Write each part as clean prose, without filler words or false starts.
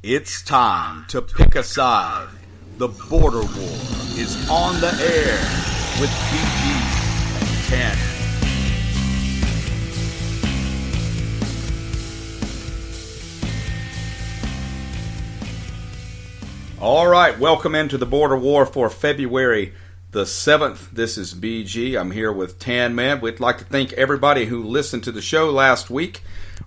It's time to pick a side. The Border War is on the air with BG and 10. All right, welcome into the Border War for February the 7th. This is BG. I'm here with TanMan. We'd like to thank everybody who listened to the show last week.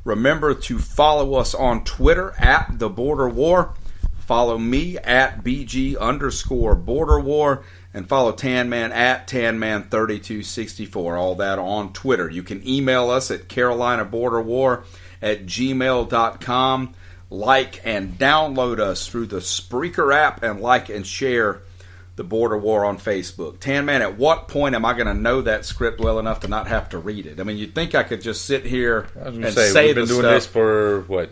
Remember to follow us on Twitter at The Border War. Follow me at BG_Border War. And follow TanMan at TanMan3264. All that on Twitter. You can email us at CarolinaBorderWar@gmail.com. Like and download us through the Spreaker app and like and share the Border War on Facebook. TanMan, at what point am I going to know that script well enough to not have to read it? I mean, you'd think I could just sit here and say we've been doing this for, what,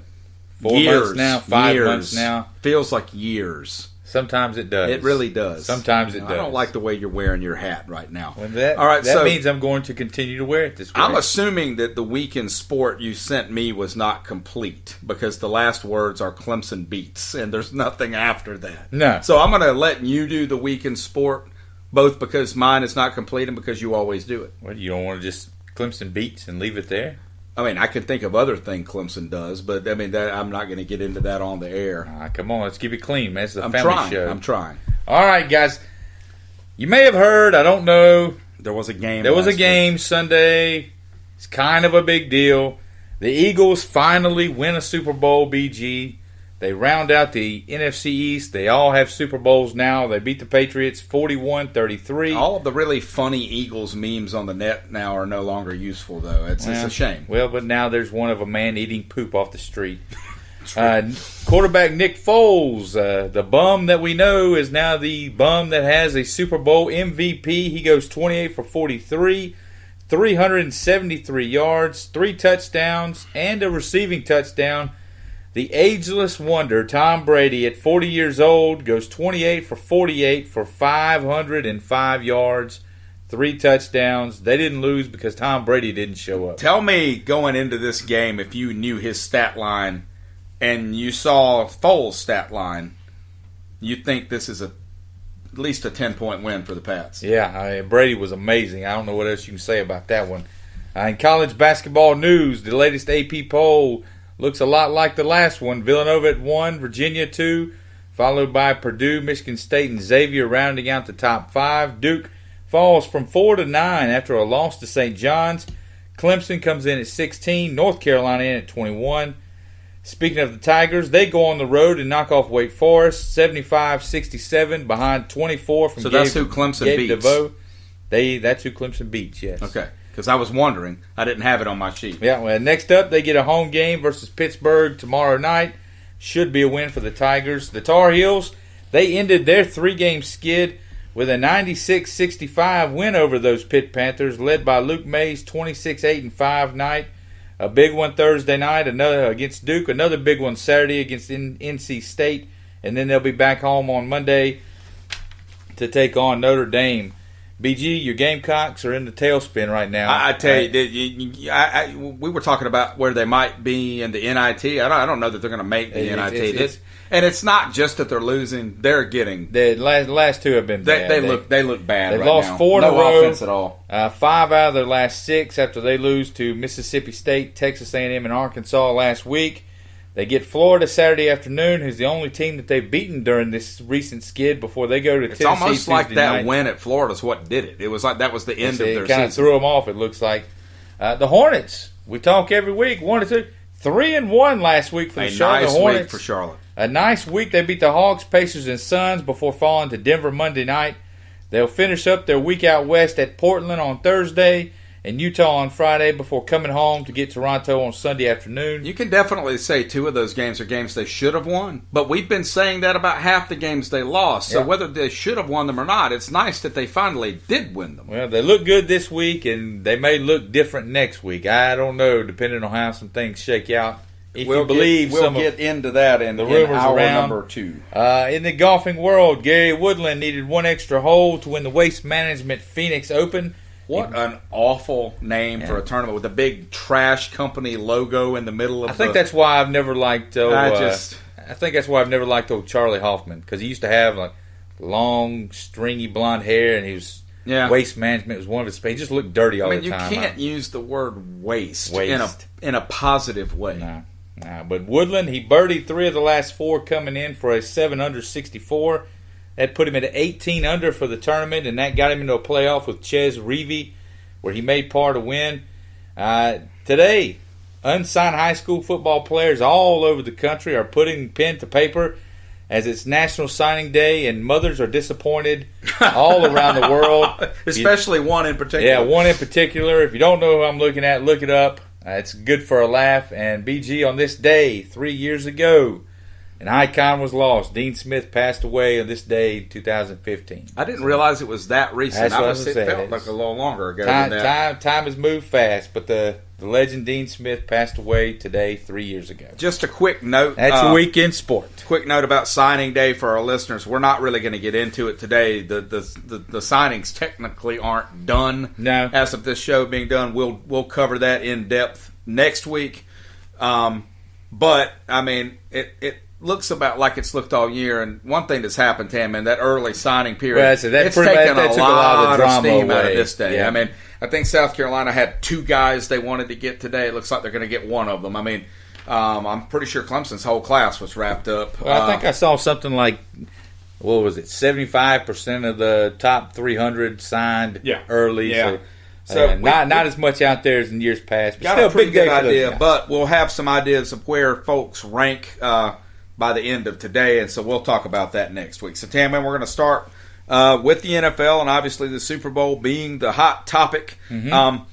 4 months now? 5 months now? Feels like years. Sometimes it does. It really does. Sometimes it does. I don't like the way you're wearing your hat right now. Well, that means I'm going to continue to wear it this way. I'm assuming that the week in sport you sent me was not complete because the last words are Clemson beats, and there's nothing after that. No. So I'm going to let you do the week in sport, both because mine is not complete and because you always do it. What, you don't want to just Clemson beats and leave it there? I mean, I can think of other things Clemson does, but I mean, I'm not going to get into that on the air. Come on, let's keep it clean, man. It's a family show. I'm trying. All right, guys. You may have heard, I don't know. There was a game. There was a game Sunday. It's kind of a big deal. The Eagles finally win a Super Bowl, BG. They round out the NFC East. They all have Super Bowls now. They beat the Patriots 41-33. All of the really funny Eagles memes on the net now are no longer useful, though. It's a shame. Well, but now there's one of a man eating poop off the street. Quarterback Nick Foles, the bum that we know, is now the bum that has a Super Bowl MVP. He goes 28 for 43, 373 yards, 3 touchdowns, and a receiving touchdown. The ageless wonder, Tom Brady, at 40 years old, goes 28 for 48 for 505 yards, 3 touchdowns. They didn't lose because Tom Brady didn't show up. Tell me, going into this game, if you knew his stat line and you saw Foles' stat line, you'd think this is at least a 10-point win for the Pats. Yeah, Brady was amazing. I don't know what else you can say about that one. In college basketball news, the latest AP poll looks a lot like the last one. Villanova at 1, Virginia 2, followed by Purdue, Michigan State, and Xavier rounding out the top 5. Duke falls from 4 to 9 after a loss to St. John's. Clemson comes in at 16, North Carolina in at 21. Speaking of the Tigers, they go on the road and knock off Wake Forest 75-67 behind 24 from that's who Clemson beats. DeVoe. That's who Clemson beats, yes. Okay. Because I was wondering. I didn't have it on my sheet. Yeah, well, next up, they get a home game versus Pittsburgh tomorrow night. Should be a win for the Tigers. The Tar Heels, they ended their 3-game skid with a 96-65 win over those Pitt Panthers, led by Luke Mays' 26-8-5 night. A big one Thursday night, another against Duke, another big one Saturday against NC State, and then they'll be back home on Monday to take on Notre Dame. BG, your Gamecocks are in the tailspin right now. I tell you, we were talking about where they might be in the NIT. I don't know that they're going to make the NIT. And it's not just that they're losing; they're getting the last 2 have been bad. They look bad. They've right lost now. 4 in a row. No offense at all. 5 out of their last 6 after they lose to Mississippi State, Texas A&M, and Arkansas last week. They get Florida Saturday afternoon, who's the only team that they've beaten during this recent skid before they go to Tennessee. It's almost like Tuesday that night. win at Florida is what did it. It was like that was the end of their season. It kind of threw them off, it looks like. The Hornets, we talk every week, 3-1 last week for the Charlotte Hornets. A nice week for Charlotte. A nice week. They beat the Hawks, Pacers, and Suns before falling to Denver Monday night. They'll finish up their week out west at Portland on Thursday and Utah on Friday before coming home to get Toronto on Sunday afternoon. You can definitely say 2 of those games are games they should have won, but we've been saying that about half the games they lost. So whether they should have won them or not, it's nice that they finally did win them. Well, they look good this week, and they may look different next week. I don't know, depending on how some things shake out. We'll get into that in the rumors hour around. Number 2. In the golfing world, Gary Woodland needed 1 extra hole to win the Waste Management Phoenix Open. What an awful name for a tournament with a big trash company logo in the middle of I think that's why I've never liked I think that's why I've never liked old Charlie Hoffman, because he used to have like long, stringy blonde hair, and he was waste management was one of his. He just looked dirty all the time. You can't use the word waste. In a positive way. No. But Woodland, he birdied 3 of the last 4 coming in for a 7 under 64. That put him at 18 under for the tournament, and that got him into a playoff with Ches Reavie, where he made par to win. Today, unsigned high school football players all over the country are putting pen to paper as it's National Signing Day, and mothers are disappointed all around the world. Especially one in particular. Yeah, one in particular. If you don't know who I'm looking at, look it up. It's good for a laugh. And BG, on this day, 3 years ago, an icon was lost. Dean Smith passed away on this day, 2015. I didn't realize it was that recent. That's what it felt like a little longer ago than that. Time has moved fast, but the legend Dean Smith passed away today 3 years ago. Just a quick note. That's a weekend sport. Quick note about signing day for our listeners. We're not really going to get into it today. The signings technically aren't done. No. As of this show being done, we'll cover that in depth next week. But I mean, it looks about like it's looked all year. And one thing that's happened, TanMan, that early signing period, it's taken a lot of steam out of away. this day. Yeah. I mean, I think South Carolina had 2 guys they wanted to get today. It looks like they're going to get one of them. I mean, I'm pretty sure Clemson's whole class was wrapped up. Well, I think I saw something like, what was it, 75% of the top 300 signed early. Yeah. So not as much out there as in years past. But got still a pretty big day good for those idea, guys. but we'll have some ideas of where folks rank by the end of today, and so we'll talk about that next week. So, TanMan, we're going to start with the NFL, and obviously the Super Bowl being the hot topic. Mm-hmm.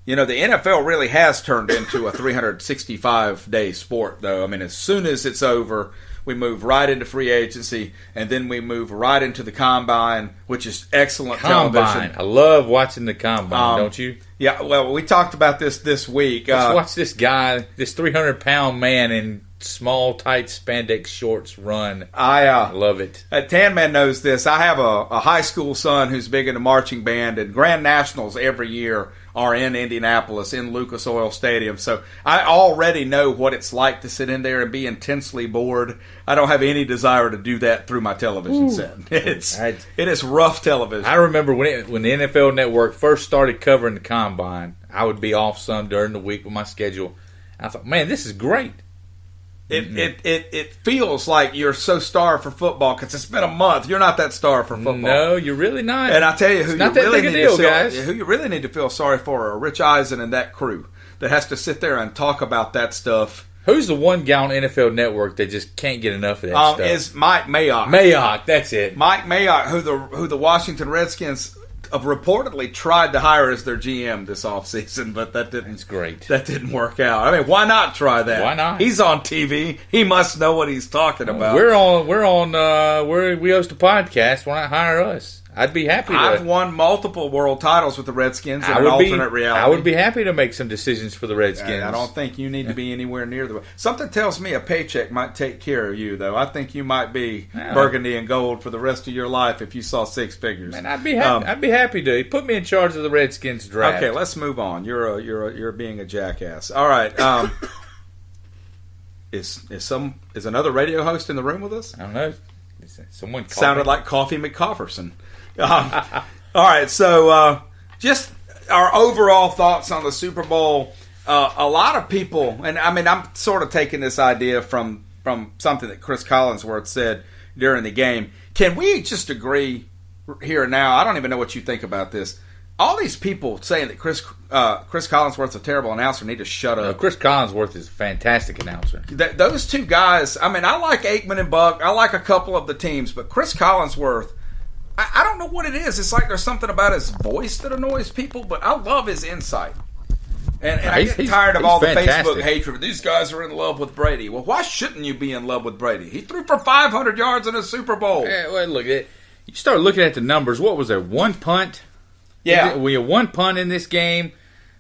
The NFL really has turned into a 365-day sport, though. I mean, as soon as it's over, we move right into free agency, and then we move right into the combine, which is excellent television. I love watching the combine, don't you? Yeah, well, we talked about this week. Let's watch this guy, this 300-pound man in small, tight spandex shorts run. I love it. TanMan knows this. I have a high school son who's big into marching band, and Grand Nationals every year are in Indianapolis, in Lucas Oil Stadium. So I already know what it's like to sit in there and be intensely bored. I don't have any desire to do that through my television set. It is rough television. I remember when the NFL Network first started covering the combine, I would be off some during the week with my schedule. I thought, man, this is great. It feels like you're so starved for football because it's been a month. You're not that starved for football. No, you're really not. And I tell you, who you really need to feel sorry for are Rich Eisen and that crew that has to sit there and talk about that stuff. Who's the one guy on NFL Network that just can't get enough of that stuff? Is Mike Mayock. Mayock, that's it. Mike Mayock, who the Washington Redskins have reportedly tried to hire as their GM this offseason, but that didn't work out. I mean, why not try that? Why not? He's on TV. He must know what he's talking about. We host a podcast. Why not hire us? I'd be happy to. I've won multiple world titles with the Redskins in an alternate reality. I would be happy to make some decisions for the Redskins. I don't think you need to be anywhere near the... Something tells me a paycheck might take care of you, though. I think you might be burgundy and gold for the rest of your life if you saw 6 figures. Man, I'd be happy. I'd be happy to. Put me in charge of the Redskins draft. Okay, let's move on. You're being a jackass. All right. Is another radio host in the room with us? I don't know. Someone sounded like Coffee McCofferson. All right, so just our overall thoughts on the Super Bowl. A lot of people, and I mean, I'm sort of taking this idea from something that Chris Collinsworth said during the game. Can we just agree here and now? I don't even know what you think about this. All these people saying that Chris Collinsworth's a terrible announcer need to shut up. Chris Collinsworth is a fantastic announcer. Those 2 guys, I mean, I like Aikman and Buck. I like a couple of the teams, but Chris Collinsworth, I don't know what it is. It's like there's something about his voice that annoys people, but I love his insight. And I get tired of all the Facebook hatred. These guys are in love with Brady. Well, why shouldn't you be in love with Brady? He threw for 500 yards in a Super Bowl. Yeah, well, look, you start looking at the numbers. What was there? 1 punt? Yeah. We had 1 punt in this game.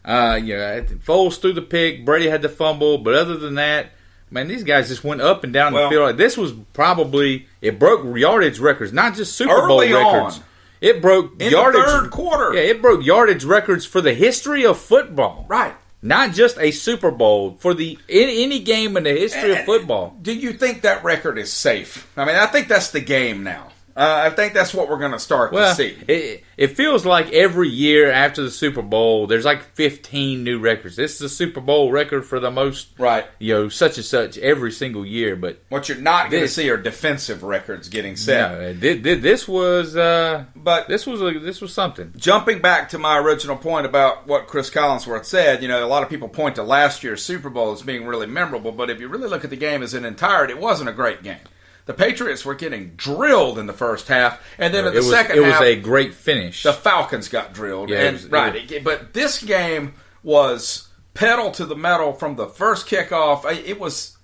Foles threw the pick. Brady had the fumble. But other than that, man, these guys just went up and down the field. This was probably, it broke yardage records, not just Super Bowl records. It broke in yardage. The third quarter. Yeah, it broke yardage records for the history of football. Right. Not just a Super Bowl, for any game in the history of football. Do you think that record is safe? I mean, I think that's the game now. I think that's what we're going to start to see. It feels like every year after the Super Bowl, there's like 15 new records. This is a Super Bowl record for the most, right? Such and such every single year. But what you're not going to see are defensive records getting set. No, this was something. Jumping back to my original point about what Chris Collinsworth said, a lot of people point to last year's Super Bowl as being really memorable, but if you really look at the game as an entirety, it wasn't a great game. The Patriots were getting drilled in the first half, and then in the second half, it was a great finish. The Falcons got drilled, but this game was pedal to the metal from the first kickoff. It was,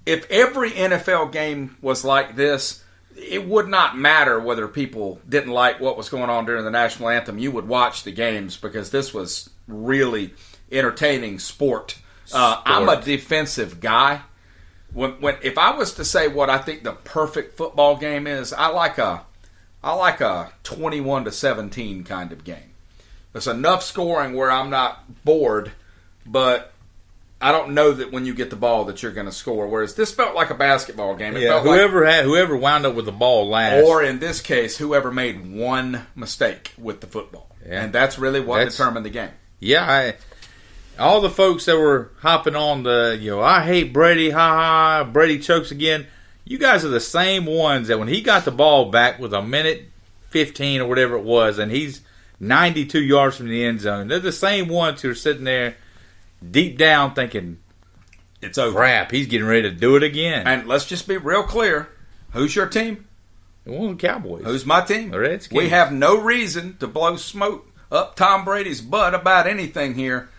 if every NFL game was like this, it would not matter whether people didn't like what was going on during the national anthem. You would watch the games because this was really entertaining sport. I'm a defensive guy. If I was to say what I think the perfect football game is, I like a 21-17 kind of game. There's enough scoring where I'm not bored, but I don't know that when you get the ball that you're going to score. Whereas this felt like a basketball game. It felt whoever wound up with the ball last, or in this case, whoever made one mistake with the football, and that's really what determined the game. Yeah, all the folks that were hopping on I hate Brady, Brady chokes again. You guys are the same ones that when he got the ball back with a minute 15 or whatever it was, and he's 92 yards from the end zone, they're the same ones who are sitting there deep down thinking, it's over. Crap, he's getting ready to do it again. And let's just be real clear. Who's your team? Well, the Cowboys. Who's my team? The Redskins. We have no reason to blow smoke up Tom Brady's butt about anything here.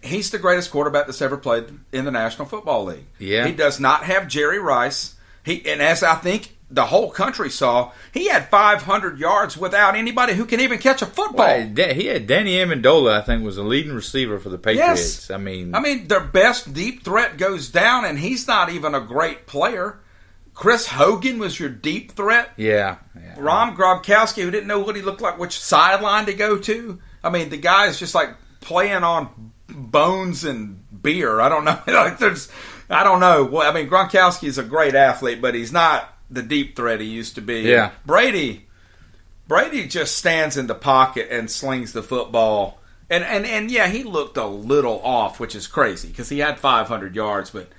He's the greatest quarterback that's ever played in the National Football League. Yeah. He does not have Jerry Rice. And as I think the whole country saw, he had 500 yards without anybody who can even catch a football. Well, he had Danny Amendola, I think, was the leading receiver for the Patriots. Yes. I mean, their best deep threat goes down, and he's not even a great player. Chris Hogan was your deep threat. Yeah. Ron Gronkowski, who didn't know what he looked like, which sideline to go to. The guy is just like playing on bones and beer. I don't know. I don't know. Well, Gronkowski is a great athlete, but he's not the deep threat he used to be. Yeah. Brady just stands in the pocket and slings the football. And yeah, he looked a little off, which is crazy because he had 500 yards, but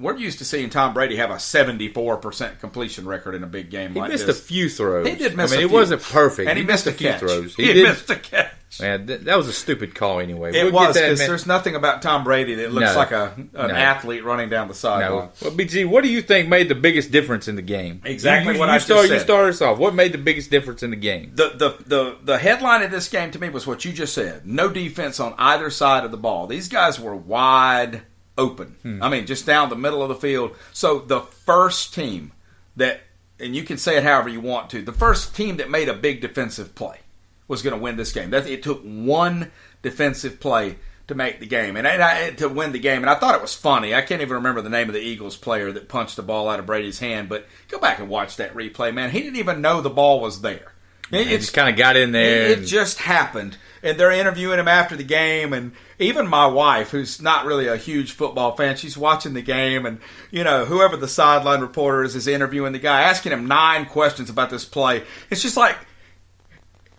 we're used to seeing Tom Brady have a 74% completion record in a big game like this. He missed a few throws. He did miss a few. It wasn't perfect. And he missed a few catch. throws. He missed a catch. Man, that was a stupid call anyway. It was, because there's nothing about Tom Brady that looks like an athlete running down the sideline. Well, BG, what do you think made the biggest difference in the game? Exactly what I just said. You started us off. What made the biggest difference in the game? The headline of this game to me was what you just said. No defense on either side of the ball. These guys were wide open. Just down the middle of the field. So the first team that, and you can say it however you want to, the first team that made a big defensive play was going to win this game. It took one defensive play to make the game, and to win the game. And I thought it was funny. I can't even remember the name of the Eagles player that punched the ball out of Brady's hand, but go back and watch that replay, man. He didn't even know the ball was there. It just kind of got in there. It just happened. And they're interviewing him after the game, and even my wife, who's not really a huge football fan, she's watching the game, and whoever the sideline reporter is interviewing the guy, asking him 9 questions about this play. It's just like,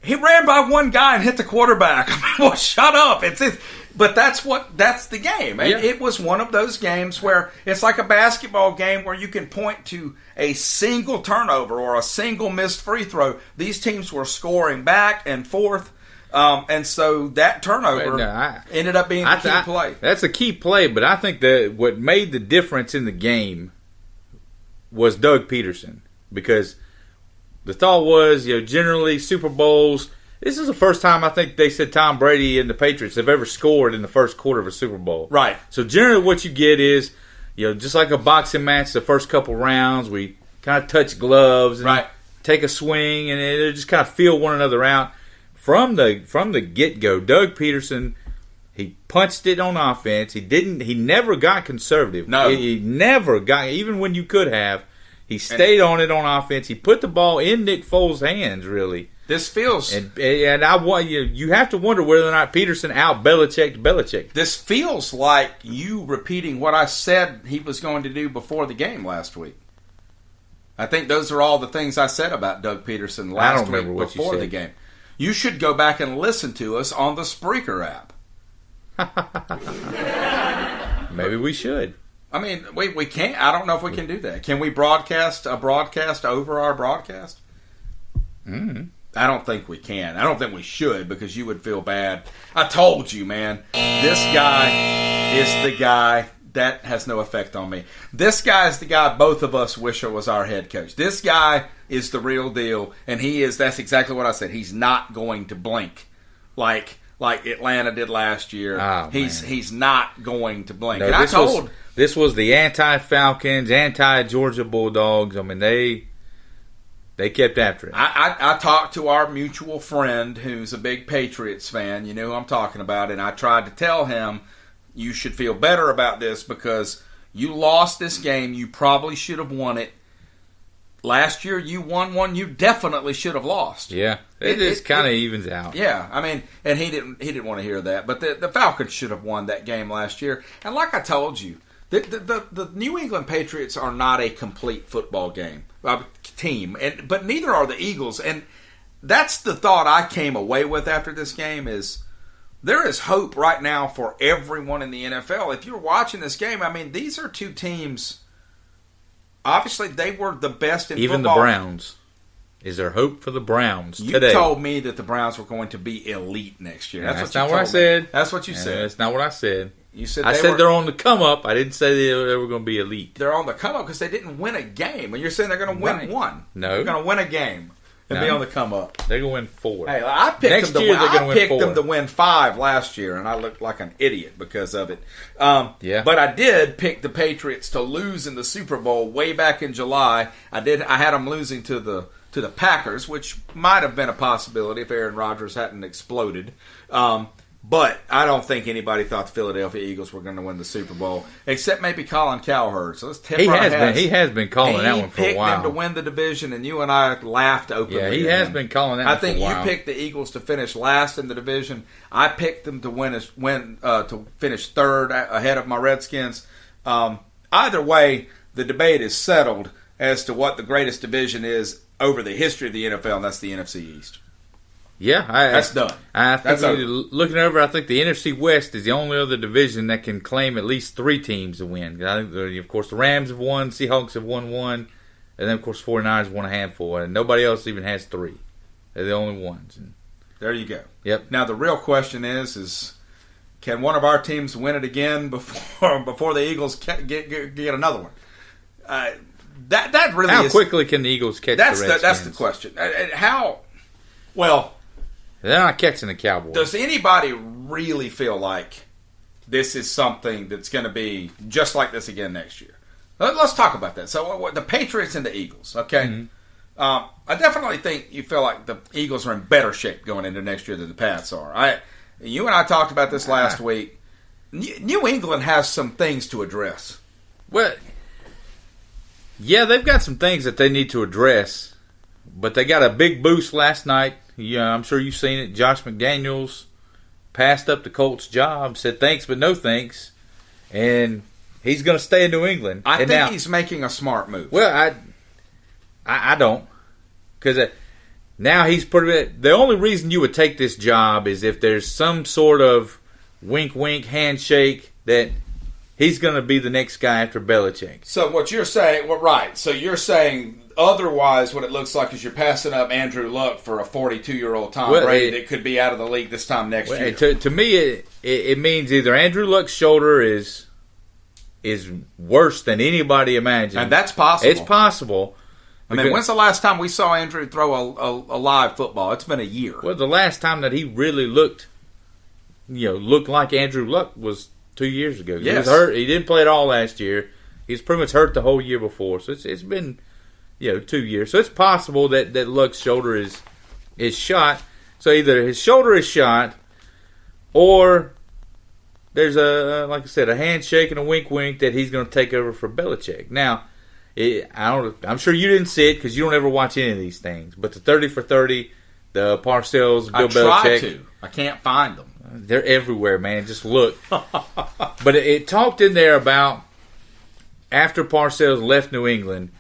he ran by one guy and hit the quarterback. Well, shut up. But that's the game. Yeah. It was one of those games where it's like a basketball game where you can point to a single turnover or a single missed free throw. These teams were scoring back and forth. And so that turnover ended up being the key play. That's a key play, but I think that what made the difference in the game was Doug Peterson, because the thought was, generally Super Bowls, this is the first time I think they said Tom Brady and the Patriots have ever scored in the first quarter of a Super Bowl. Right. So generally what you get is, just like a boxing match, the first couple rounds, we kind of touch gloves and take a swing, and they just kind of feel one another out. From the get-go, Doug Peterson, he punched it on offense. He never got conservative. No. He never got, even when you could have. He stayed on it on offense. He put the ball in Nick Foles' hands, really. This feels... And I want you have to wonder whether or not Peterson out-Belichicked Belichick. This feels like you repeating what I said he was going to do before the game last week. I think those are all the things I said about Doug Peterson last week before the game. You should go back and listen to us on the Spreaker app. Maybe we should. I mean, we can't. I don't know if we can do that. Can we broadcast a broadcast over our broadcast? Mm-hmm. I don't think we can. I don't think we should because you would feel bad. I told you, man. This guy is the guy that has no effect on me. This guy is the guy both of us wish was our head coach. This guy is the real deal, and he is. That's exactly what I said. He's not going to blink like Atlanta did last year. Oh, he's not going to blink. No, and this was the anti-Falcons, anti-Georgia Bulldogs. I mean, they kept after it. I talked to our mutual friend who's a big Patriots fan. You know who I'm talking about. And I tried to tell him, you should feel better about this because you lost this game. You probably should have won it. Last year you won one you definitely should have lost. Yeah, it just kind of evens out. Yeah, I mean, and he didn't want to hear that. But the Falcons should have won that game last year. And like I told you, the New England Patriots are not a complete football team, but neither are the Eagles. And that's the thought I came away with after this game is there is hope right now for everyone in the NFL. If you're watching this game, I mean, these are two teams. Obviously, they were the best in even football. Even the Browns. Is there hope for the Browns today? You told me that the Browns were going to be elite next year. That's not what I said. That's what you said. That's not what I said. You said I said they're on the come up. I didn't say they were going to be elite. They're on the come up because they didn't win a game. And you're saying they're going to win one. No. They're going to win a game and be on the come up. They're going to win 4. Hey, I picked them to win 5 last year, and I looked like an idiot because of it. Yeah. But I did pick the Patriots to lose in the Super Bowl way back in July. I had them losing to the Packers, which might have been a possibility if Aaron Rodgers hadn't exploded. But I don't think anybody thought the Philadelphia Eagles were going to win the Super Bowl, except maybe Colin Cowherd. So let's tip our hats. He has been calling that one for a while. He picked them to win the division, and you and I laughed openly. Yeah, he has been calling that one for a while. I think you picked the Eagles to finish last in the division. I picked them to finish third ahead of my Redskins. Either way, the debate is settled as to what the greatest division is over the history of the NFL, and that's the NFC East. Yeah, that's done. I think looking over, I think the NFC West is the only other division that can claim at least 3 teams to win. I think, of course, the Rams have won, Seahawks have won 1, and then, of course, 49ers won a handful, and nobody else even has 3. They're the only ones. And there you go. Yep. Now, the real question is can one of our teams win it again before the Eagles get another one? That really How is... How quickly can the Eagles catch the Redskins? That's the question. How... Well... They're not catching the Cowboys. Does anybody really feel like this is something that's going to be just like this again next year? Let's talk about that. So the Patriots and the Eagles, okay? Mm-hmm. I definitely think you feel like the Eagles are in better shape going into next year than the Pats are. You and I talked about this last week. New England has some things to address. Well, yeah, they've got some things that they need to address, but they got a big boost last night. Yeah, I'm sure you've seen it. Josh McDaniels passed up the Colts' job, said thanks but no thanks, and he's going to stay in New England. I think he's making a smart move. Well, I don't, because now he's pretty. The only reason you would take this job is if there's some sort of wink handshake that he's going to be the next guy after Belichick. So what you're saying, well, right? So you're saying. Otherwise, what it looks like is you're passing up Andrew Luck for a 42-year-old Tom Brady that could be out of the league this time next year. To me, it means either Andrew Luck's shoulder is worse than anybody imagined. And that's possible. It's possible. I mean, when's the last time we saw Andrew throw a live football? It's been a year. Well, the last time that he really looked like Andrew Luck was 2 years ago. Yes. He was hurt. He didn't play at all last year. He was pretty much hurt the whole year before. So it's been... 2 years. So it's possible that Luck's shoulder is shot. So either his shoulder is shot or there's like I said, a handshake and a wink that he's going to take over for Belichick. Now, I'm sure you didn't see it because you don't ever watch any of these things. But the 30 for 30 the Parcells, Bill I Belichick. try to. I can't find them. They're everywhere, man. Just look. But it talked in there about after Parcells left New England,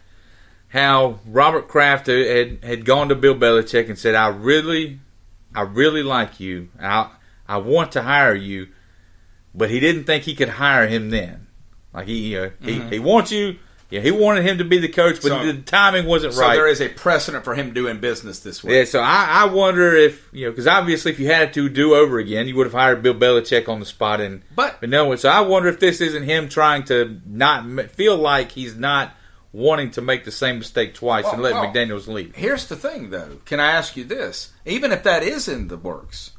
how Robert Kraft had gone to Bill Belichick and said, I really like you. I want to hire you. But he didn't think he could hire him then. Like he wants you. Yeah, he wanted him to be the coach, but the timing wasn't right. So there is a precedent for him doing business this way. Yeah, so I wonder if, because obviously if you had to do over again, you would have hired Bill Belichick on the spot. But no, so I wonder if this isn't him trying to not feel like he's not wanting to make the same mistake twice and let McDaniels leave. Here's the thing, though. Can I ask you this? Even if that is in the works,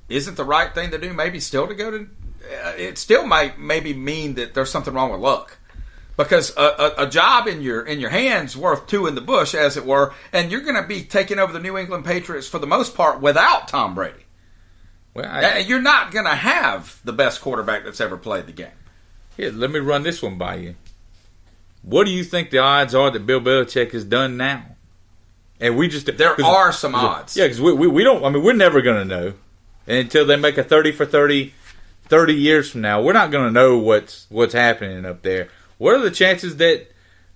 isn't the right thing to do maybe still to go to... It still might maybe mean that there's something wrong with luck. Because a job in your hands worth two in the bush, as it were, and you're going to be taking over the New England Patriots for the most part without Tom Brady. Well, you're not going to have the best quarterback that's ever played the game. Here, let me run this one by you. What do you think the odds are that Bill Belichick is done now? And we just there are some odds. Yeah, because we don't. I mean, we're never going to know until they make a 30 for 30 years from now. We're not going to know what's happening up there. What are the chances that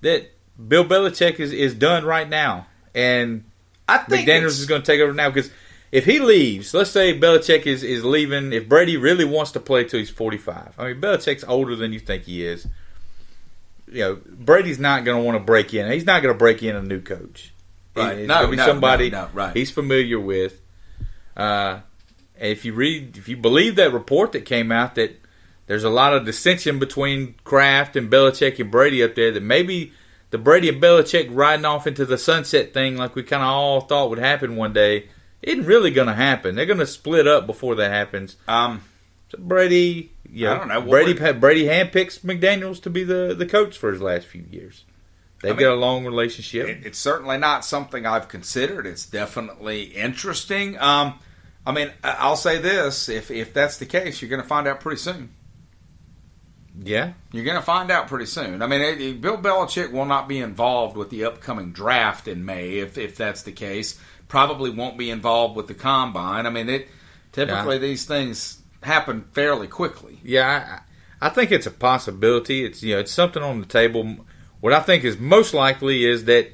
Bill Belichick is done right now, and I think McDaniels is going to take over now? Because if he leaves, let's say Belichick is leaving, if Brady really wants to play till he's 45. I mean, Belichick's older than you think he is. Brady's not going to want to break in. He's not going to break in a new coach. Right. It's going to be somebody right. he's familiar with. If you believe that report that came out that there's a lot of dissension between Kraft and Belichick and Brady up there, that maybe the Brady and Belichick riding off into the sunset thing like we kind of all thought would happen one day isn't really going to happen. They're going to split up before that happens. So Brady, I don't know. Brady handpicks McDaniels to be the coach for his last few years. They've got a long relationship. It's certainly not something I've considered. It's definitely interesting. I'll say this: if that's the case, you're going to find out pretty soon. Yeah. You're going to find out pretty soon. I mean, Bill Belichick will not be involved with the upcoming draft in May, if that's the case. Probably won't be involved with the combine. I mean, typically these things happen fairly quickly. Yeah, I think it's a possibility. It's something on the table. What I think is most likely is that,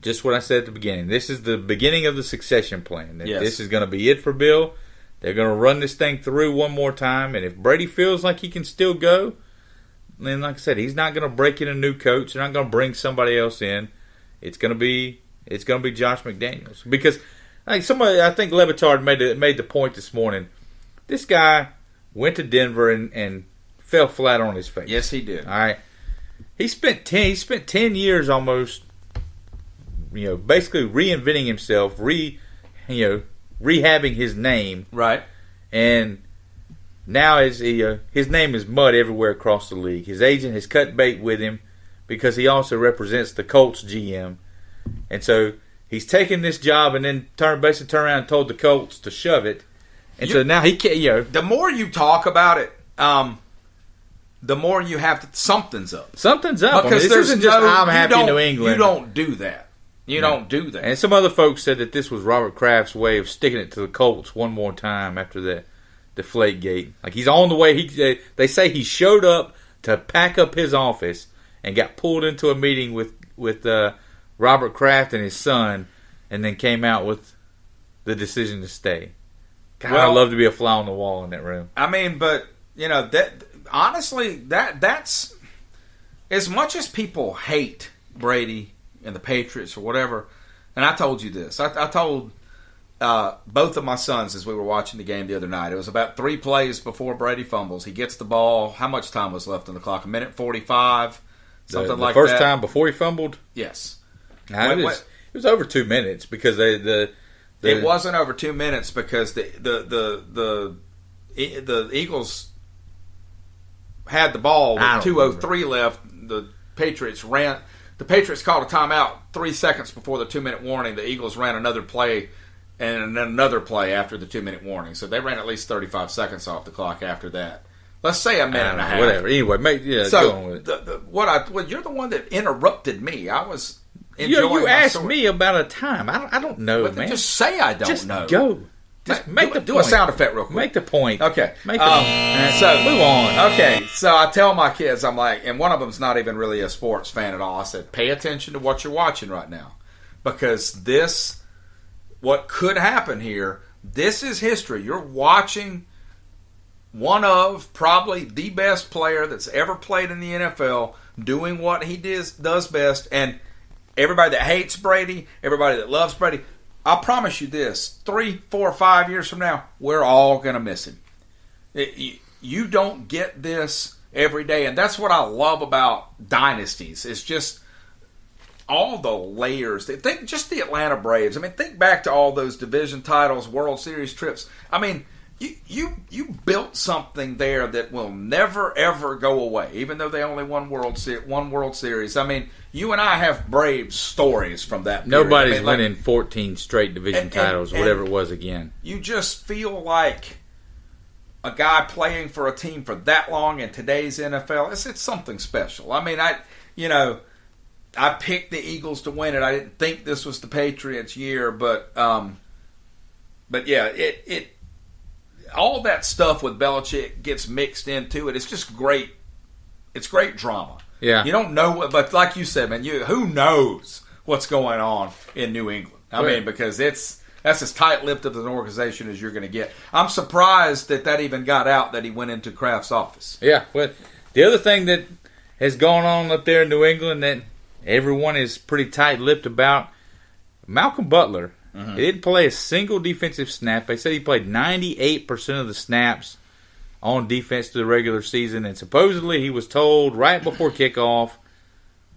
just what I said at the beginning, this is the beginning of the succession plan. That This is going to be it for Bill. They're going to run this thing through one more time, and if Brady feels like he can still go, then like I said, he's not going to break in a new coach. They're not going to bring somebody else in. It's going to be Josh McDaniels, because I think Le Batard made the point this morning. This guy went to Denver and fell flat on his face. Yes, he did. All right, he spent 10 years almost, basically reinventing himself, rehabbing his name, right? And now his name is mud everywhere across the league. His agent has cut bait with him because he also represents the Colts GM, and so he's taken this job and then turned around and told the Colts to shove it, and so now he can't. The more you talk about it, the more you have to. Something's up. Something's up. Because this isn't just I'm happy in New England. You don't do that. You don't do that. And some other folks said that this was Robert Kraft's way of sticking it to the Colts one more time after the Deflategate. Like he's on the way. They say he showed up to pack up his office and got pulled into a meeting with Robert Kraft and his son, and then came out with the decision to stay. God, I'd love to be a fly on the wall in that room. I mean, but that honestly, that's as much as people hate Brady and the Patriots or whatever, and I told you this. I told both of my sons as we were watching the game the other night. It was about 3 plays before Brady fumbles. He gets the ball. How much time was left on the clock? 1:45, something like that. The first time before he fumbled? Yes. It was over 2 minutes because it wasn't over 2 minutes because the Eagles had the ball with 2:03 left. The Patriots called a timeout 3 seconds before the 2-minute warning. The Eagles ran another play and another play after the 2-minute warning. So they ran at least 35 seconds off the clock after that. Let's say a minute and a half. Whatever. Anyway, go on with it. You're the one that interrupted me. I was enjoying You my asked story. me about a time. I don't know, But man. just say I don't Just know. go. Just make the do point. a sound effect real quick. Make the point. Okay. Make the point. So move on. Okay. So I tell my kids, I'm like, and one of them's not even really a sports fan at all. I said, pay attention to what you're watching right now, because what could happen here, this is history. You're watching one of probably the best player that's ever played in the NFL doing what he does best, and everybody that hates Brady, everybody that loves Brady, I promise you this, 3, 4, 5 years from now, we're all going to miss him. You don't get this every day, and that's what I love about dynasties. It's just all the layers. Think just the Atlanta Braves. I mean, think back to all those division titles, World Series trips. I mean, you built something there that will never ever go away, even though they only won World Series. I mean, you and I have Braves stories from that period. Nobody's winning 14 straight division titles, whatever it was again. You just feel like a guy playing for a team for that long in today's NFL. It's something special. I mean, I picked the Eagles to win it. I didn't think this was the Patriots' year, but yeah, it all that stuff with Belichick gets mixed into it. It's just great. It's great drama. Yeah. You don't know what, but like you said, man, who knows what's going on in New England? I mean, because that's as tight-lipped of an organization as you're going to get. I'm surprised that even got out that he went into Kraft's office. Yeah, but the other thing that has gone on up there in New England that everyone is pretty tight-lipped about, Malcolm Butler. He didn't play a single defensive snap. They said he played 98% of the snaps on defense to the regular season, and supposedly he was told right before kickoff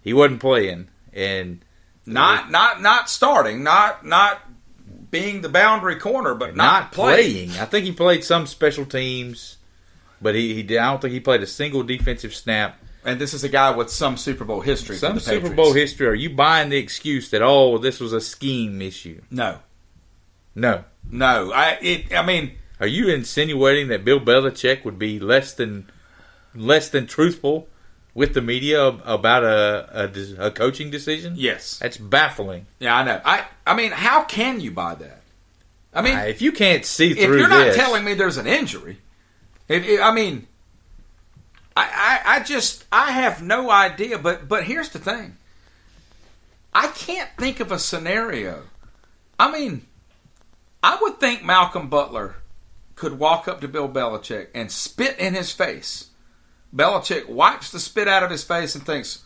he wasn't playing, and not starting, not being the boundary corner, but not playing. I think he played some special teams, but I don't think he played a single defensive snap. And this is a guy with some Super Bowl history. Some for the Super Patriots. Bowl history. Are you buying the excuse that this was a scheme issue? No. I mean, are you insinuating that Bill Belichick would be less than truthful with the media about a coaching decision? Yes, that's baffling. Yeah, I know. I mean, how can you buy that? I mean, if you can't see through, if you're not telling me there's an injury, I have no idea. But here's the thing. I can't think of a scenario. I mean, I would think Malcolm Butler could walk up to Bill Belichick and spit in his face. Belichick wipes the spit out of his face and thinks,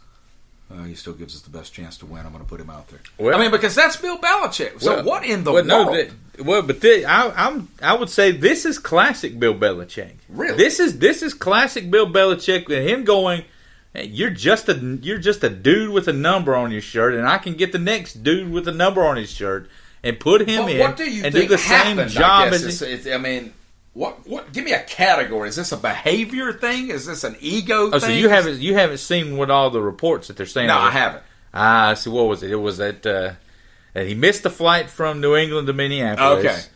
he still gives us the best chance to win. I'm going to put him out there. Well, I mean, because that's Bill Belichick. So what in the world? I would say this is classic Bill Belichick. Really? This is classic Bill Belichick and him going, hey, you're just a dude with a number on your shirt, and I can get the next dude with a number on his shirt and put him in what do you and think do the same happened, job I mean, what? Give me a category. Is this a behavior thing? Is this an ego thing? So you haven't seen what all the reports that they're saying? No, I haven't. See, what was it? It was that he missed the flight from New England to Minneapolis.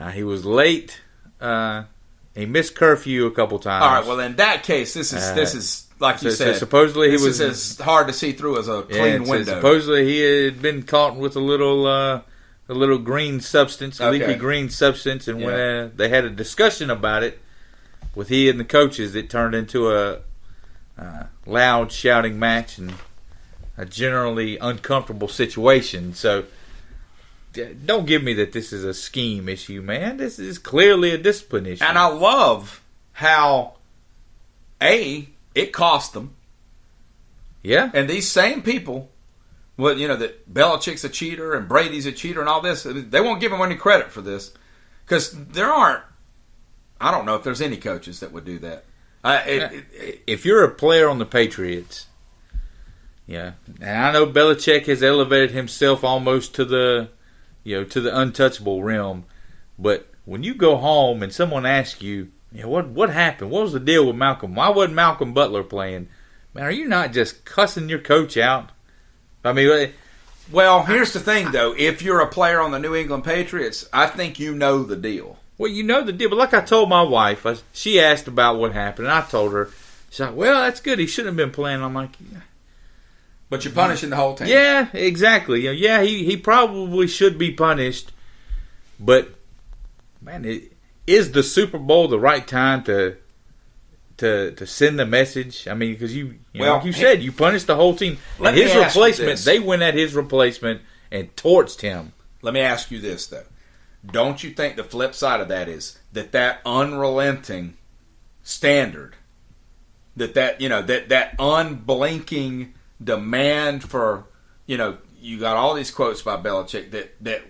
Okay. He was late. He missed curfew a couple times. All right. Well, in that case, this is like you said. Supposedly this is as hard to see through as a clean window. Supposedly he had been caught with a little green substance, a leafy green substance, and when they had a discussion about it with he and the coaches, it turned into a loud shouting match and a generally uncomfortable situation. So don't give me that this is a scheme issue, man. This is clearly a discipline issue. And I love how it cost them. Yeah. And these same people, well, that Belichick's a cheater and Brady's a cheater and all this, they won't give him any credit for this. Because I don't know if there's any coaches that would do that. If you're a player on the Patriots, and I know Belichick has elevated himself almost to the untouchable realm, but when you go home and someone asks you, what happened? What was the deal with Malcolm? Why wasn't Malcolm Butler playing? Man, are you not just cussing your coach out? I mean, well, here's the thing, though. If you're a player on the New England Patriots, I think you know the deal. Well, you know the deal. But like I told my wife, she asked about what happened, and I told her. She's like, well, that's good. He shouldn't have been playing. I'm like, But you're punishing the whole team. Yeah, exactly. Yeah, he probably should be punished. But, man, is the Super Bowl the right time to send the message? I mean, because like you said, you punished the whole team. And his replacement, they went at his replacement and torched him. Let me ask you this, though. Don't you think the flip side of that is that unrelenting standard, that unblinking demand for, you got all these quotes by Belichick that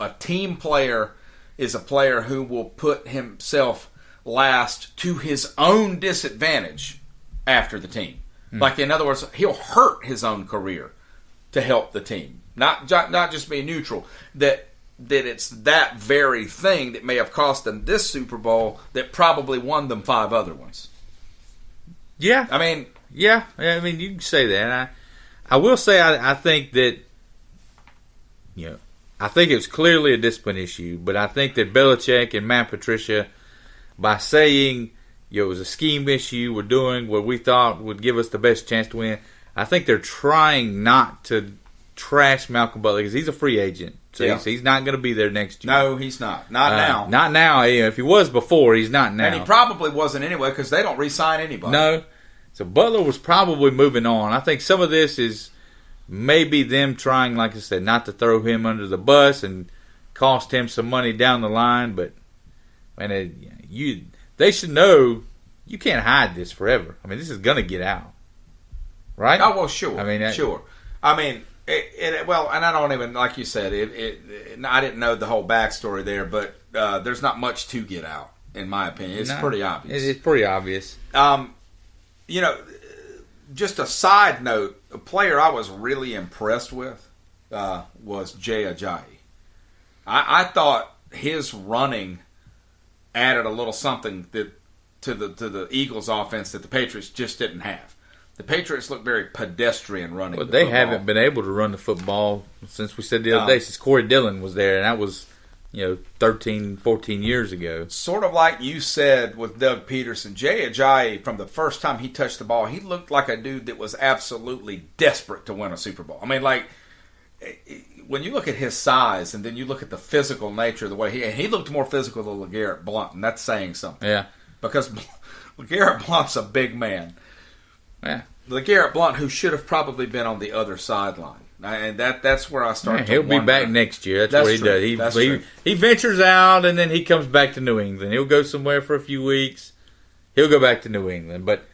a team player is a player who will put himself last to his own disadvantage after the team. Like, in other words, he'll hurt his own career to help the team. Not just be neutral. That it's that very thing that may have cost them this Super Bowl that probably won them 5 other ones. Yeah. I mean, yeah. I mean, you can say that. I will say I think that, I think it was clearly a discipline issue, but I think that Belichick and Matt Patricia, by saying it was a scheme issue, we're doing what we thought would give us the best chance to win, I think they're trying not to trash Malcolm Butler because he's a free agent. So he's not going to be there next year. No, he's not. Not now. Not now. If he was before, he's not now. And he probably wasn't anyway because they don't re-sign anybody. No. So Butler was probably moving on. I think some of this is maybe them trying, like I said, not to throw him under the bus and cost him some money down the line. But they should know you can't hide this forever. I mean, this is going to get out. Right? Oh, well, sure. I mean, sure. I mean, and I don't even, like you said, I didn't know the whole backstory there, but there's not much to get out, in my opinion. It's pretty obvious. It's pretty obvious. Just a side note, a player I was really impressed with was Jay Ajayi. I thought his running added a little something to the Eagles' offense that the Patriots just didn't have. The Patriots look very pedestrian running. Well, they haven't been able to run the football since we said the other day, since Corey Dillon was there, and that was 13, 14 years ago. Sort of like you said with Doug Peterson, Jay Ajayi, from the first time he touched the ball, he looked like a dude that was absolutely desperate to win a Super Bowl. I mean, like, when you look at his size and then you look at the physical nature of the way he looked more physical than LeGarrette Blount, and that's saying something. Yeah. Because LeGarrette Blount's a big man. Yeah. LeGarrette Blount, who should have probably been on the other sideline. And that's where I start to he'll wonder. be back next year. That's what he true. does. He ventures out, and then he comes back to New England. He'll go somewhere for a few weeks. He'll go back to New England. But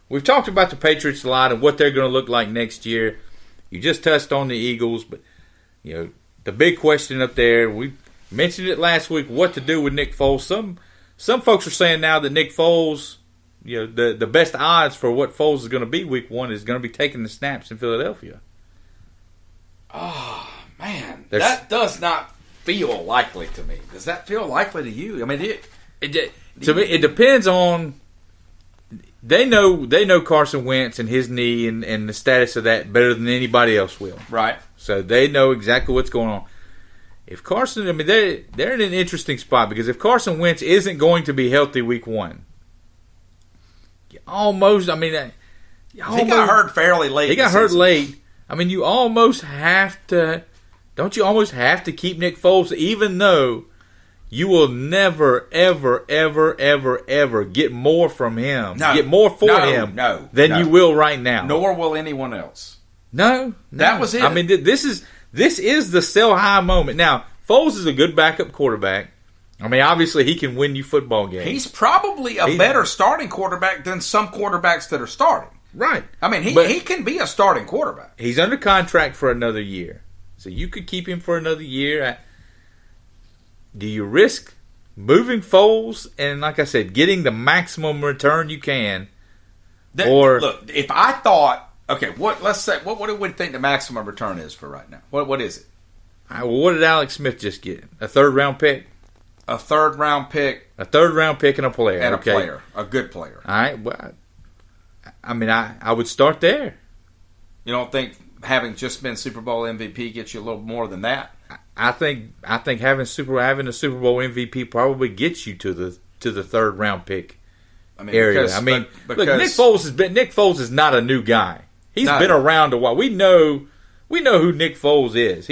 we've talked about the Patriots a lot and what they're going to look like next year. You just touched on the Eagles, but the big question up there, we mentioned it last week, what to do with Nick Foles. Some folks are saying now that Nick Foles, the best odds for what Foles is going to be week 1 is going to be taking the snaps in Philadelphia. Oh, man. That does not feel likely to me. Does that feel likely to you? I mean, to me, it depends on. They know Carson Wentz and his knee and the status of that better than anybody else will. Right. So they know exactly what's going on. If Carson, I mean, they're in an interesting spot because if Carson Wentz isn't going to be healthy week 1, he got hurt fairly late. He got hurt late. I mean, you almost have to. Don't you almost have to keep Nick Foles, even though you will never, ever, ever, ever, ever get more from him, get more for him than you will right now. Nor will anyone else. No. That was it. I mean, this is the sell high moment. Now, Foles is a good backup quarterback. I mean, obviously, he can win you football games. He's probably a better starting quarterback than some quarterbacks that are starting. Right. I mean, he can be a starting quarterback. He's under contract for another year. So you could keep him for another year. Do you risk moving Foles and, like I said, getting the maximum return you can? Look, if I thought, okay, what do we think the maximum return is for right now? What is it? What did Alex Smith just get? A 3rd-round pick? A 3rd-round pick. A 3rd-round pick and a player. And a player. A good player. All right. Well, I mean, I would start there. You don't think having just been Super Bowl MVP gets you a little more than that? I think having a Super Bowl MVP probably gets you to the 3rd round pick area. Look, Nick Foles is not a new guy. He's been around a while. We know who Nick Foles is.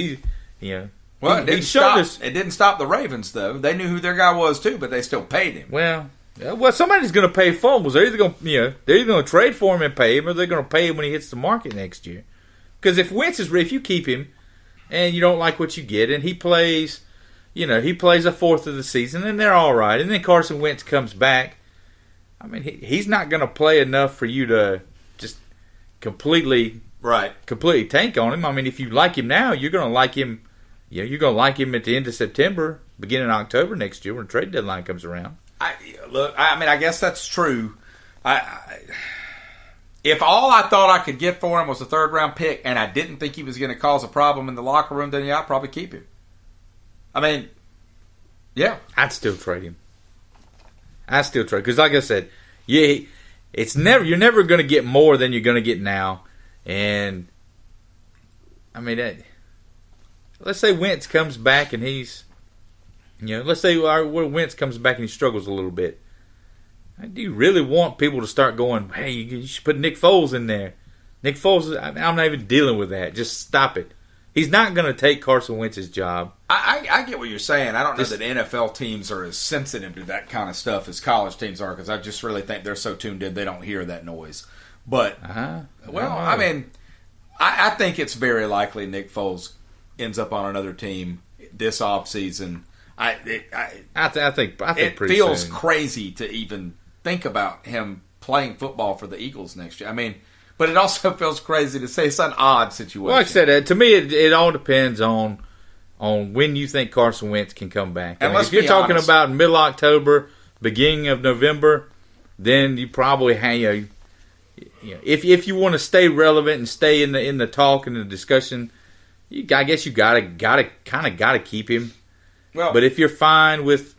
Well, it didn't stop the Ravens though. They knew who their guy was too, but they still paid him. Well, somebody's going to pay Foles. They're either going to trade for him and pay him, or they're going to pay him when he hits the market next year. Because if you keep him and you don't like what you get, and he plays a fourth of the season, and they're all right, and then Carson Wentz comes back. I mean, he's not going to play enough for you to just completely tank on him. I mean, if you like him now, you're going to like him. You're going to like him at the end of September, beginning of October next year when the trade deadline comes around. I guess that's true. If all I thought I could get for him was a third-round pick, and I didn't think he was going to cause a problem in the locker room, then I'd probably keep him. I mean, yeah. I'd still trade him. Because like I said, you're never going to get more than you're going to get now. And, I mean, let's say Wentz comes back and he's, let's say Wentz comes back and he struggles a little bit. Do you really want people to start going, hey, you should put Nick Foles in there? Nick Foles, I'm not even dealing with that. Just stop it. He's not going to take Carson Wentz's job. I get what you're saying. I don't know that NFL teams are as sensitive to that kind of stuff as college teams are, because I just really think they're so tuned in they don't hear that noise. But, I mean, I think it's very likely Nick Foles ends up on another team this offseason. I think it feels crazy to even think about him playing football for the Eagles next year. I mean, but it also feels crazy to say it's an odd situation. Well, like I said, to me, it all depends on when you think Carson Wentz can come back. And if you're talking about middle October, beginning of November, then you probably if you want to stay relevant and stay in the talk and the discussion, I guess you gotta keep him. Well, but if you're fine with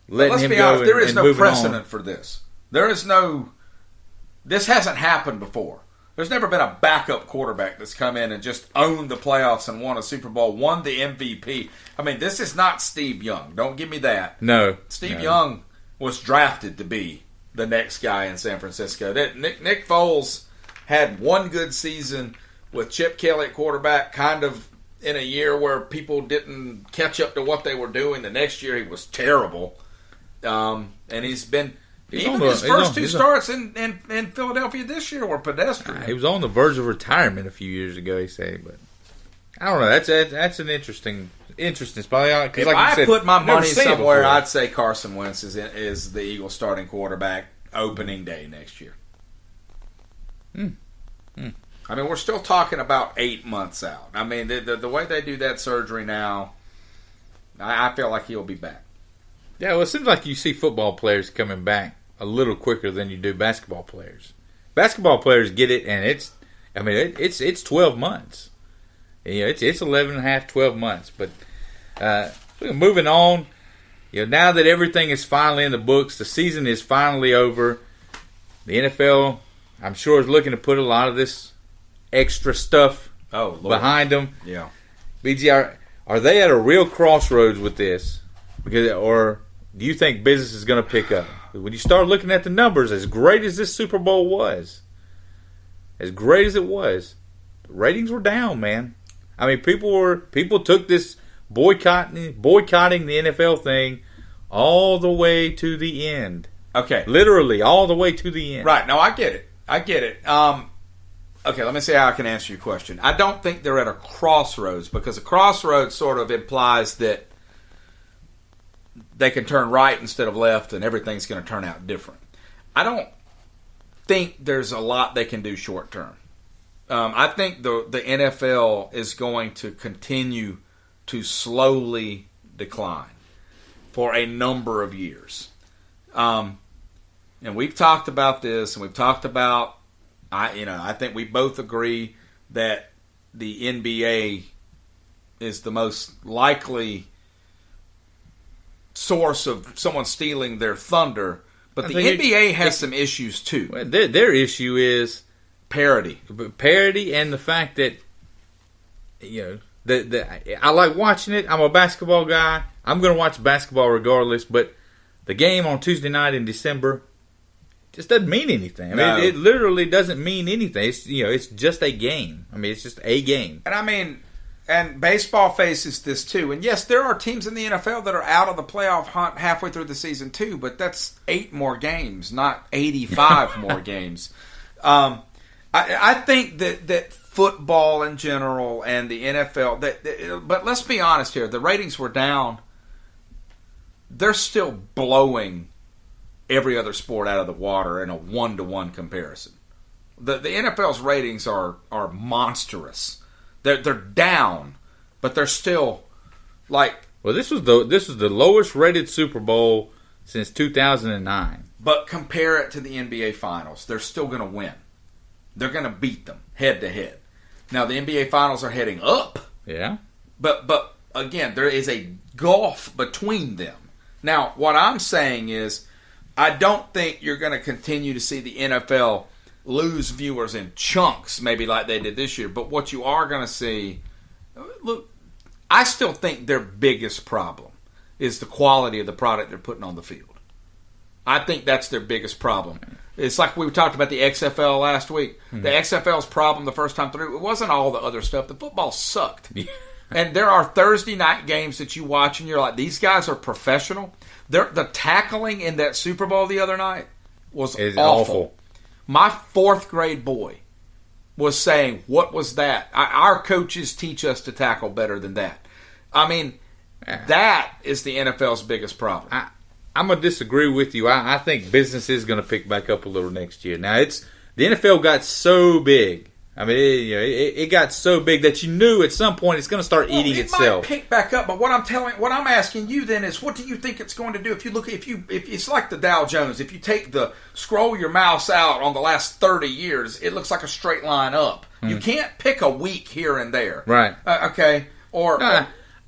letting him go, there is no precedent for this. This hasn't happened before. There's never been a backup quarterback that's come in and just owned the playoffs and won a Super Bowl, won the MVP. I mean, this is not Steve Young. Don't give me that. No. Steve Young was drafted to be the next guy in San Francisco. Nick Foles had one good season with Chip Kelly at quarterback, kind of in a year where people didn't catch up to what they were doing. The next year he was terrible. And he's been... Even his first two starts in Philadelphia this year were pedestrian. He was on the verge of retirement a few years ago, he said. But I don't know. That's an interesting spot. If I put my money somewhere, I'd say Carson Wentz is the Eagles' starting quarterback opening day next year. I mean, we're still talking about 8 months out. I mean, the way they do that surgery now, I feel like he'll be back. Yeah, well, it seems like you see football players coming back a little quicker than you do basketball players. Basketball players get it, and it's 12 months. It's 11 and a half, 12 months. But moving on, now that everything is finally in the books, the season is finally over. The NFL, I'm sure, is looking to put a lot of this extra stuff behind them. Yeah, BG, are they at a real crossroads with this? Or do you think business is going to pick up? When you start looking at the numbers, as great as this Super Bowl was, as great as it was, the ratings were down, man. I mean, people took this boycotting the NFL thing all the way to the end. Okay. Literally, all the way to the end. Right. No, I get it. Okay, let me see how I can answer your question. I don't think they're at a crossroads, because a crossroads sort of implies that they can turn right instead of left and everything's going to turn out different. I don't think there's a lot they can do short term. I think the NFL is going to continue to slowly decline for a number of years. And we've talked about this, and we've talked about, I think we both agree that the NBA is the most likely source of someone stealing their thunder, but the NBA has some issues too. Well, their issue is parity, and the fact that I like watching it. I'm a basketball guy. I'm going to watch basketball regardless. But the game on Tuesday night in December, just doesn't mean anything. I mean, it literally doesn't mean anything. It's, it's just a game. I mean, it's just a game. And baseball faces this too. And yes, there are teams in the NFL that are out of the playoff hunt halfway through the season too, but that's 8 more games, not 85 more games. I think that football in general and the NFL, but let's be honest here, the ratings were down. They're still blowing every other sport out of the water in a 1-to-1 comparison. The NFL's ratings are monstrous. They're down, but they're still like. Well, this was the lowest rated Super Bowl since 2009. But compare it to the NBA Finals. They're still going to win. They're going to beat them head to head. Now the NBA Finals are heading up. Yeah. But again, there is a gulf between them. Now, what I'm saying is, I don't think you're going to continue to see the NFL lose viewers in chunks, maybe like they did this year. But what you are going to see, look, I still think their biggest problem is the quality of the product they're putting on the field. I think that's their biggest problem. It's like we talked about the XFL last week. Mm-hmm. The XFL's problem the first time through, it wasn't all the other stuff. The football sucked. And there are Thursday night games that you watch and you're like, these guys are professional. The tackling in that Super Bowl the other night was awful. My 4th grade boy was saying, what was that? Our coaches teach us to tackle better than that. I mean, that is the NFL's biggest problem. I'm going to disagree with you. I think business is going to pick back up a little next year. Now, the NFL got so big. I mean, it got so big that you knew at some point it's going to start eating itself. It might pick back up, but what I'm asking you then is, what do you think it's going to do? If it's like the Dow Jones, if you scroll your mouse out on the last 30 years, it looks like a straight line up. You can't pick a week here and there, right? Okay,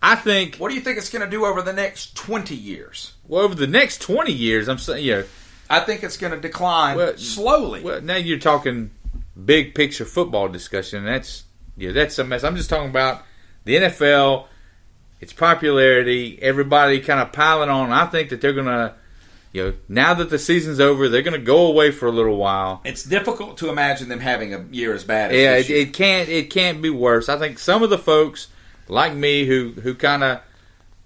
I think. What do you think it's going to do over the next 20 years? Well, over the next 20 years, I'm saying, I think it's going to decline slowly. Well, now you're talking big picture football discussion. That's a mess. I'm just talking about the NFL, its popularity, everybody kind of piling on. I think that they're going to, now that the season's over, they're going to go away for a little while. It's difficult to imagine them having a year as bad as this year. It can't be worse. I think some of the folks like me who kind of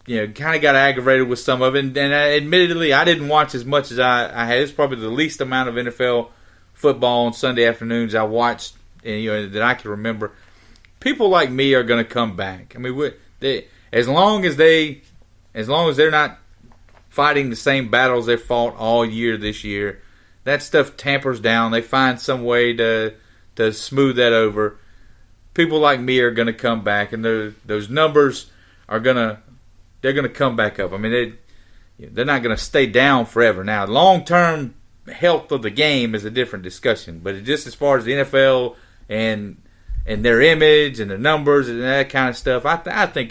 got aggravated with some of it, and admittedly, I didn't watch as much as I had. It's probably the least amount of NFL football on Sunday afternoons I watched, that I can remember. People like me are going to come back. I mean, as long as they're not fighting the same battles they fought all year this year, that stuff tampers down. They find some way to smooth that over. People like me are going to come back, and those numbers are going to come back up. I mean, they're not going to stay down forever. Now, long-term health of the game is a different discussion, but just as far as the NFL and their image and the numbers and that kind of stuff, I think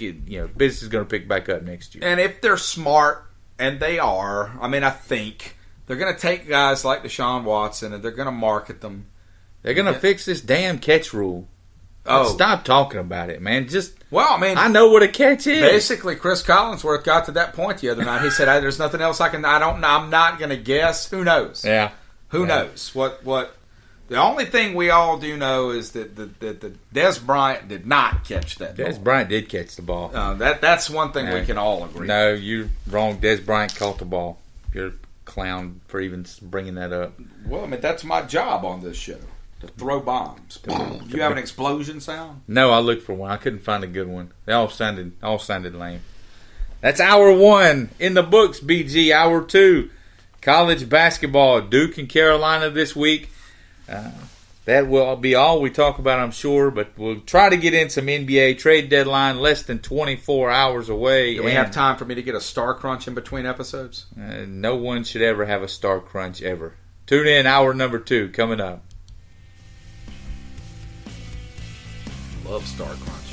business is going to pick back up next year. And if they're smart, and they are, I think they're going to take guys like Deshaun Watson and they're going to market them. They're going to fix this damn catch rule. Stop talking about it, man. I know what a catch is. Basically, Chris Collinsworth got to that point the other night. He said, "There's nothing else I'm not going to guess. Who knows? Yeah. Who knows? What? The only thing we all do know is that the Dez Bryant did not catch that ball. Dez Bryant did catch the ball. That's one thing we can all agree. No, you're wrong. Dez Bryant caught the ball. You're a clown for even bringing that up. Well, that's my job on this show. To throw bombs. You have an explosion sound? No, I looked for one. I couldn't find a good one. They all sounded lame. That's hour 1 in the books, BG. Hour 2, college basketball, Duke and Carolina this week. That will be all we talk about, I'm sure, but we'll try to get in some NBA trade deadline, less than 24 hours away. Do we have time for me to get a star crunch in between episodes? No one should ever have a star crunch ever. Tune in, hour number 2 coming up. Love star crunch.